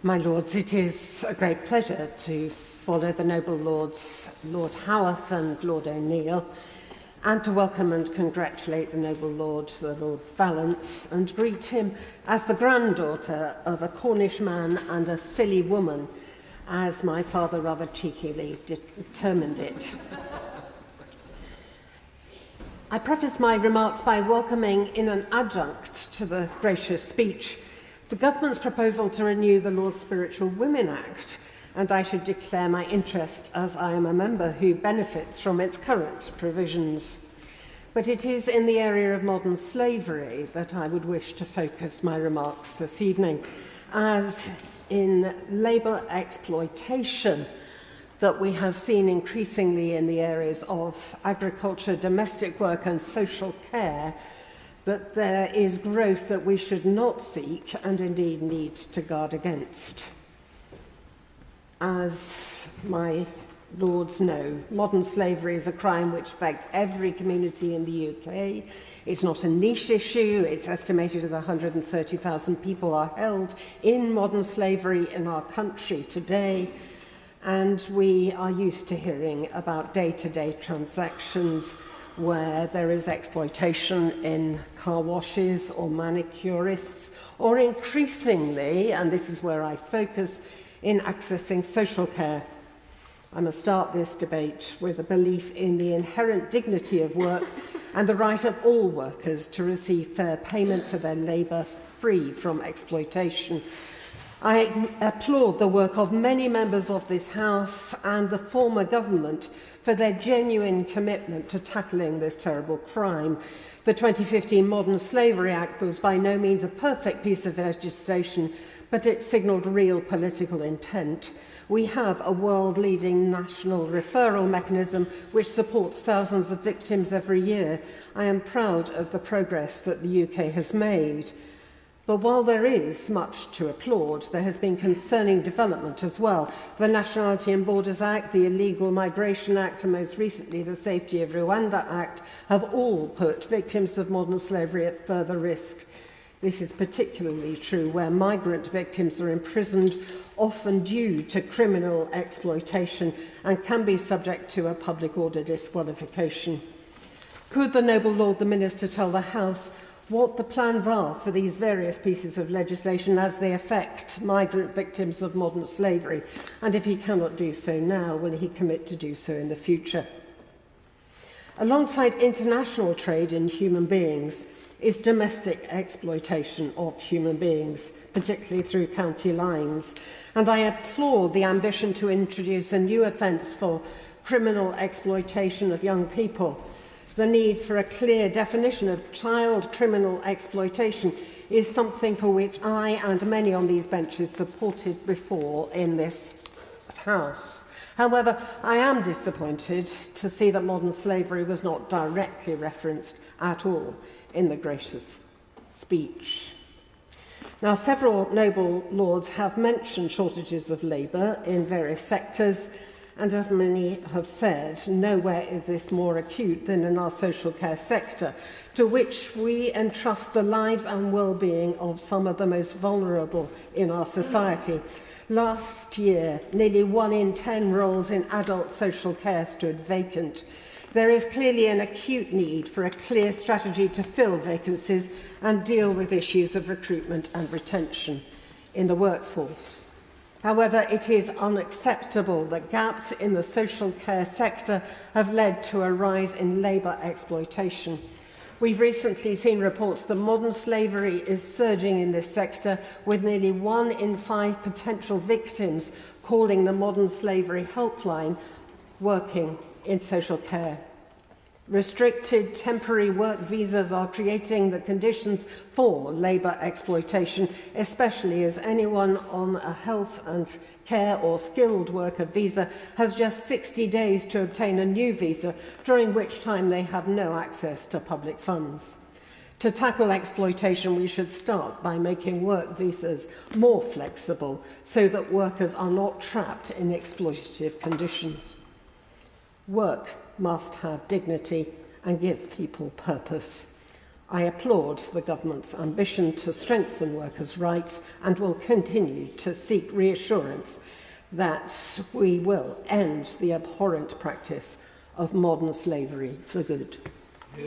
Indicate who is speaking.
Speaker 1: My Lords, it is a great pleasure to follow the noble Lords Lord Howarth and Lord O'Neill, and to welcome and congratulate the noble Lord, the Lord Valence, and greet him as the granddaughter of a Cornish man and a silly woman, as my father rather cheekily determined it. I preface my remarks by welcoming, in an adjunct to the gracious speech, the Government's proposal to renew the Lord's Spiritual Women Act, and I should declare my interest as I am a member who benefits from its current provisions. But it is in the area of modern slavery that I would wish to focus my remarks this evening, as in labour exploitation that we have seen increasingly in the areas of agriculture, domestic work and social care, that there is growth that we should not seek and indeed need to guard against. As my Lords know, modern slavery is a crime which affects every community in the UK. It's not a niche issue. It's estimated that 130,000 people are held in modern slavery in our country today, and we are used to hearing about day-to-day transactions where there is exploitation in car washes or manicurists, or increasingly, and this is where I focus, in accessing social care. I must start this debate with a belief in the inherent dignity of work and the right of all workers to receive fair payment for their labour free from exploitation. I applaud the work of many members of this House and the former government for their genuine commitment to tackling this terrible crime. The 2015 Modern Slavery Act was by no means a perfect piece of legislation, but it signalled real political intent. We have a world-leading national referral mechanism which supports thousands of victims every year. I am proud of the progress that the UK has made. But while there is much to applaud, there has been concerning development as well. The Nationality and Borders Act, the Illegal Migration Act, and most recently the Safety of Rwanda Act have all put victims of modern slavery at further risk. This is particularly true where migrant victims are imprisoned, often due to criminal exploitation, and can be subject to a public order disqualification. Could the noble Lord the Minister tell the House what the plans are for these various pieces of legislation as they affect migrant victims of modern slavery? And if he cannot do so now, will he commit to do so in the future? Alongside international trade in human beings is domestic exploitation of human beings, particularly through county lines. And I applaud the ambition to introduce a new offence for criminal exploitation of young people. The need for a clear definition of child criminal exploitation is something for which I and many on these benches supported before in this House. However, I am disappointed to see that modern slavery was not directly referenced at all in the gracious speech. Now, several noble Lords have mentioned shortages of labour in various sectors, and as many have said, nowhere is this more acute than in our social care sector, to which we entrust the lives and well-being of some of the most vulnerable in our society. Last year, nearly 1 in 10 roles in adult social care stood vacant. There is clearly an acute need for a clear strategy to fill vacancies and deal with issues of recruitment and retention in the workforce. However, it is unacceptable that gaps in the social care sector have led to a rise in labour exploitation. We've recently seen reports that modern slavery is surging in this sector, with nearly 1 in 5 potential victims calling the Modern Slavery Helpline working in social care. Restricted temporary work visas are creating the conditions for labour exploitation, especially as anyone on a health and care or skilled worker visa has just 60 days to obtain a new visa, during which time they have no access to public funds. To tackle exploitation, we should start by making work visas more flexible so that workers are not trapped in exploitative conditions. Work must have dignity and give people purpose. I applaud the government's ambition to strengthen workers' rights and will continue to seek reassurance that we will end the abhorrent practice of modern slavery for good.
Speaker 2: Yeah.